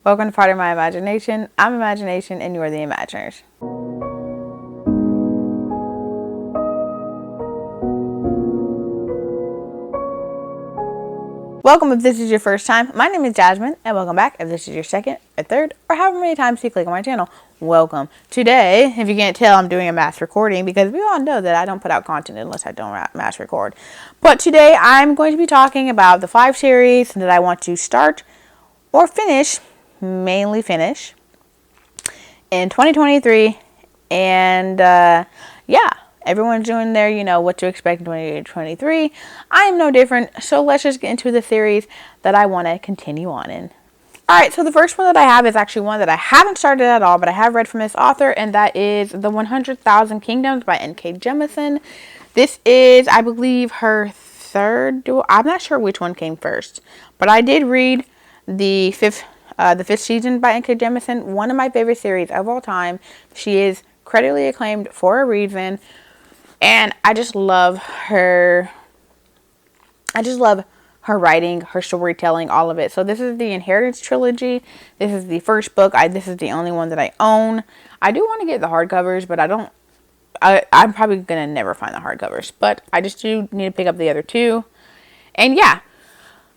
Welcome to Part of My Imagination. I'm Imagination and you're the Imaginers. Welcome if this is your first time. My name is Jasmine and welcome back if this is your second or third or however many times you click on my channel. Welcome. Today, if you can't tell, I'm doing a mass recording because we all know that I don't put out content unless I don't mass record. But today I'm going to be talking about the 5 series that I want to start or finish, mainly finish, in 2023, and yeah, everyone's doing their, what to expect in 2023. I am no different, so let's just get into the series that I want to continue on in. Alright, so the first one that I have is actually one that I haven't started at all, but I have read from this author, and that is The 100,000 Kingdoms by N.K. Jemisin. This is, I believe, her third duel. I'm not sure which one came first, but I did read the fifth season by N.K. Jemisin, one of my favorite series of all time. She is critically acclaimed for a reason, and I just love her. I just love her writing, her storytelling, all of it. So this is the Inheritance trilogy. This is the first book. This is the only one that I own. I do want to get the hardcovers, but I'm probably gonna never find the hardcovers. But I just do need to pick up the other two. And yeah,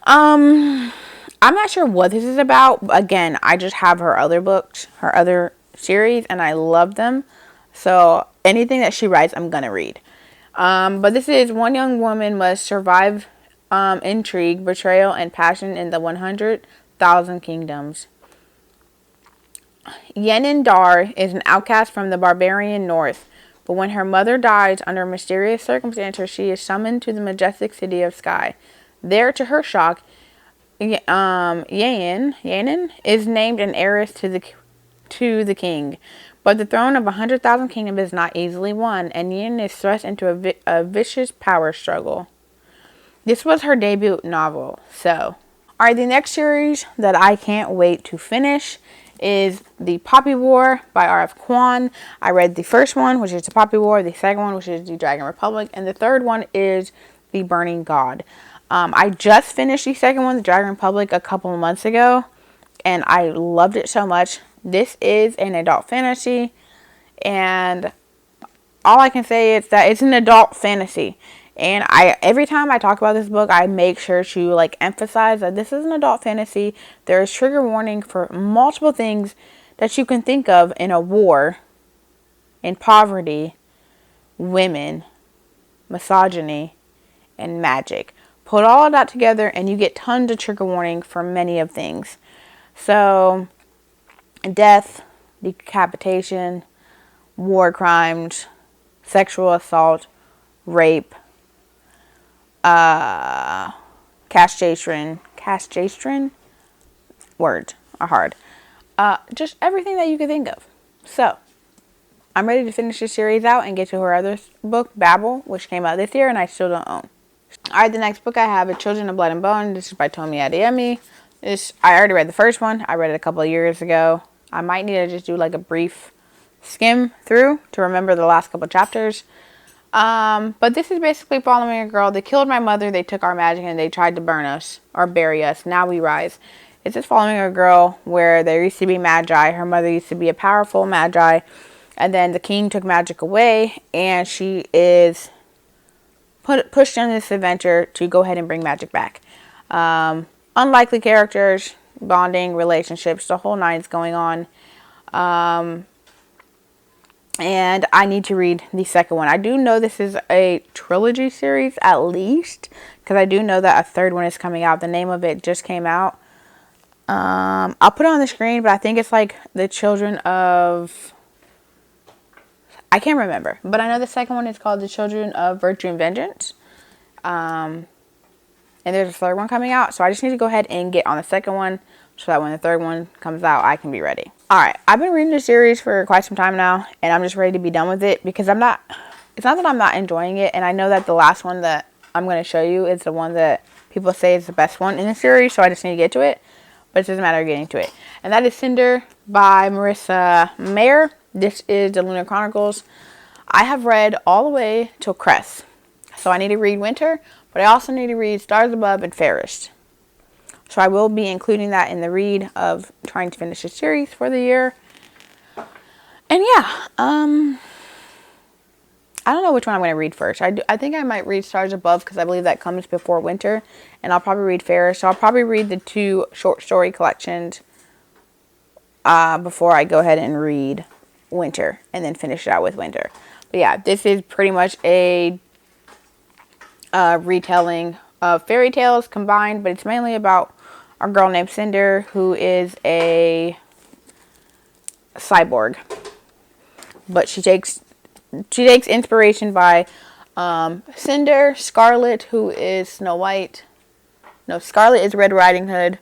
I'm not sure what this is about. Again, I just have her other books, her other series, and I love them. So anything that she writes, I'm gonna read. But this is one young woman must survive intrigue, betrayal, and passion in the 100,000 kingdoms. Yenin Dar is an outcast from the barbarian north, but when her mother dies under mysterious circumstances, she is summoned to the majestic city of Sky. There, to her shock, Yenin is named an heiress to the king, but the throne of 100,000 kingdoms is not easily won, and Yenin is thrust into a vicious power struggle. This was her debut novel. So, alright, the next series that I can't wait to finish is The Poppy War by R.F. Kuang. I read the first one, which is The Poppy War, the second one, which is The Dragon Republic, and the third one is The Burning God. I just finished the second one, The Dragon Republic, a couple of months ago, and I loved it so much. This is an adult fantasy, and all I can say is that it's an adult fantasy. And every time I talk about this book, I make sure to emphasize that this is an adult fantasy. There is trigger warning for multiple things that you can think of in a war, in poverty, women, misogyny, and magic. Put all of that together and you get tons of trigger warning for many of things. So, death, decapitation, war crimes, sexual assault, rape, castration, words are hard. Just everything that you could think of. So, I'm ready to finish this series out and get to her other book, Babel, which came out this year and I still don't own. Alright, the next book I have is Children of Blood and Bone. This is by Tomi Adeyemi. I already read the first one. I read it a couple of years ago. I might need to just do a brief skim through to remember the last couple chapters. But this is basically following a girl. They killed my mother, they took our magic, and they tried to burn us or bury us. Now we rise. It's just following a girl where there used to be magi. Her mother used to be a powerful magi, and then the king took magic away, and she is pushed on this adventure to go ahead and bring magic back. Unlikely characters, bonding, relationships, the whole nine's going on. And I need to read the second one. I do know this is a trilogy series, at least, because I do know that a third one is coming out. The name of it just came out. I'll put it on the screen, but I think it's The Children of... I can't remember, but I know the second one is called The Children of Virtue and Vengeance. And there's a third one coming out, so I just need to go ahead and get on the second one so that when the third one comes out, I can be ready. Alright, I've been reading this series for quite some time now, and I'm just ready to be done with it because it's not that I'm not enjoying it, and I know that the last one that I'm going to show you is the one that people say is the best one in the series, so I just need to get to it, but it doesn't matter getting to it. And that is Cinder by Marissa Meyer. This is the Lunar Chronicles. I have read all the way till Crest, so I need to read Winter, but I also need to read Stars Above and Fairest. So I will be including that in the read of trying to finish the series for the year. And yeah, I don't know which one I'm going to read first. I think I might read Stars Above because I believe that comes before Winter. And I'll probably read Fairest. So I'll probably read the 2 short story collections before I go ahead and read Winter. And then finish it out with Winter. But yeah, this is pretty much a retelling of fairy tales combined. But it's mainly about a girl named Cinder who is a cyborg. But she takes inspiration by Cinder, Scarlet, who is Snow White. No, Scarlet is Red Riding Hood.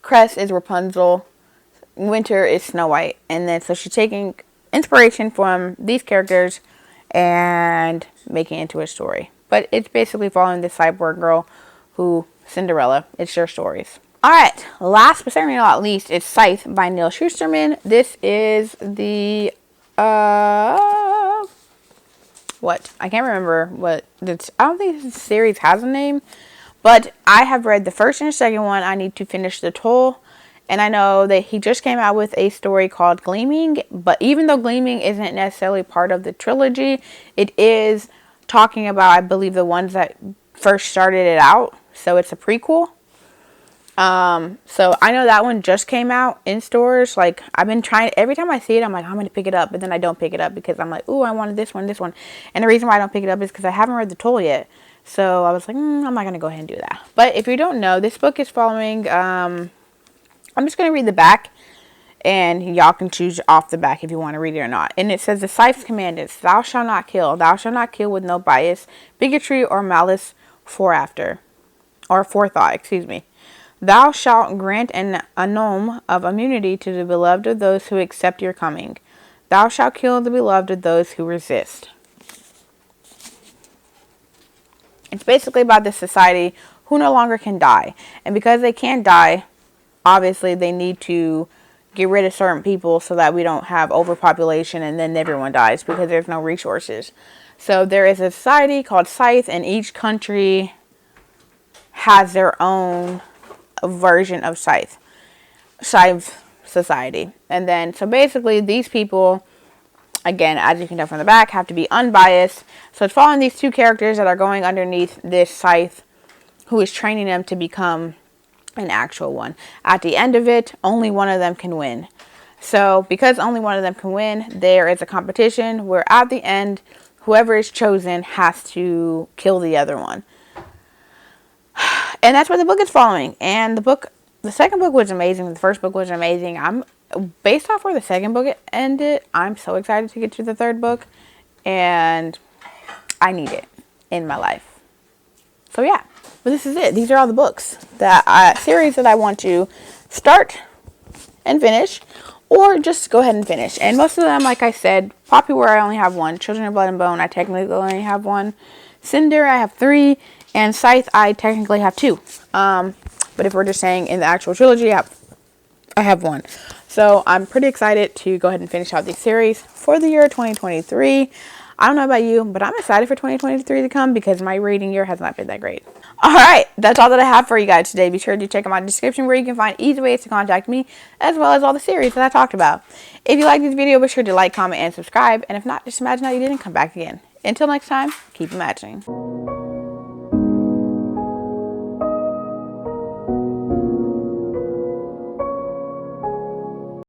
Cress is Rapunzel. Winter is Snow White. And then so she's taking inspiration from these characters and making it into a story. But it's basically following this cyborg girl who, Cinderella. It's their stories. Alright, last but certainly not least, it's Scythe by Neal Shusterman. This is the what? I can't remember what it's. I don't think this series has a name, but I have read the first and the second one. I need to finish the Toll, and I know that he just came out with a story called Gleaming, but even though Gleaming isn't necessarily part of the trilogy, it is talking about, I believe, the ones that first started it out, so it's a prequel. So I know that one just came out in stores. Like, I've been trying, every time I see it, I'm like, I'm going to pick it up, but then I don't pick it up because I'm like, ooh, I wanted this one. And the reason why I don't pick it up is because I haven't read the Toll yet. So I was like, I'm not going to go ahead and do that. But if you don't know, this book is following, I'm just going to read the back, and y'all can choose off the back if you want to read it or not. And it says, the Scythe's commandments: thou shalt not kill, thou shalt not kill with no bias, bigotry, or malice forethought. Thou shalt grant an annulment of immunity to the beloved of those who accept your coming. Thou shalt kill the beloved of those who resist. It's basically about this society who no longer can die. And because they can't die, obviously they need to get rid of certain people so that we don't have overpopulation and then everyone dies because there's no resources. So there is a society called Scythe, and each country has their own version of Scythe society. And then so basically these people, again, as you can tell from the back, have to be unbiased. So it's following these 2 characters that are going underneath this Scythe who is training them to become an actual one. At the end of it, only one of them can win. So because only one of them can win, there is a competition where at the end, whoever is chosen has to kill the other one. And that's what the book is following. And the second book was amazing. The first book was amazing. Based off where the second book ended, I'm so excited to get to the third book. And I need it in my life. So yeah, but this is it. These are all the books series that I want to start and finish, or just go ahead and finish. And most of them, like I said, Poppy War I only have 1. Children of Blood and Bone I technically only have 1. Cinder I have 3. And Scythe, I technically have 2. But if we're just saying in the actual trilogy, I have 1. So I'm pretty excited to go ahead and finish out these series for the year 2023. I don't know about you, but I'm excited for 2023 to come because my reading year has not been that great. Alright, that's all that I have for you guys today. Be sure to check out my description where you can find easy ways to contact me, as well as all the series that I talked about. If you like this video, be sure to like, comment, and subscribe. And if not, just imagine how you didn't come back again. Until next time, keep imagining.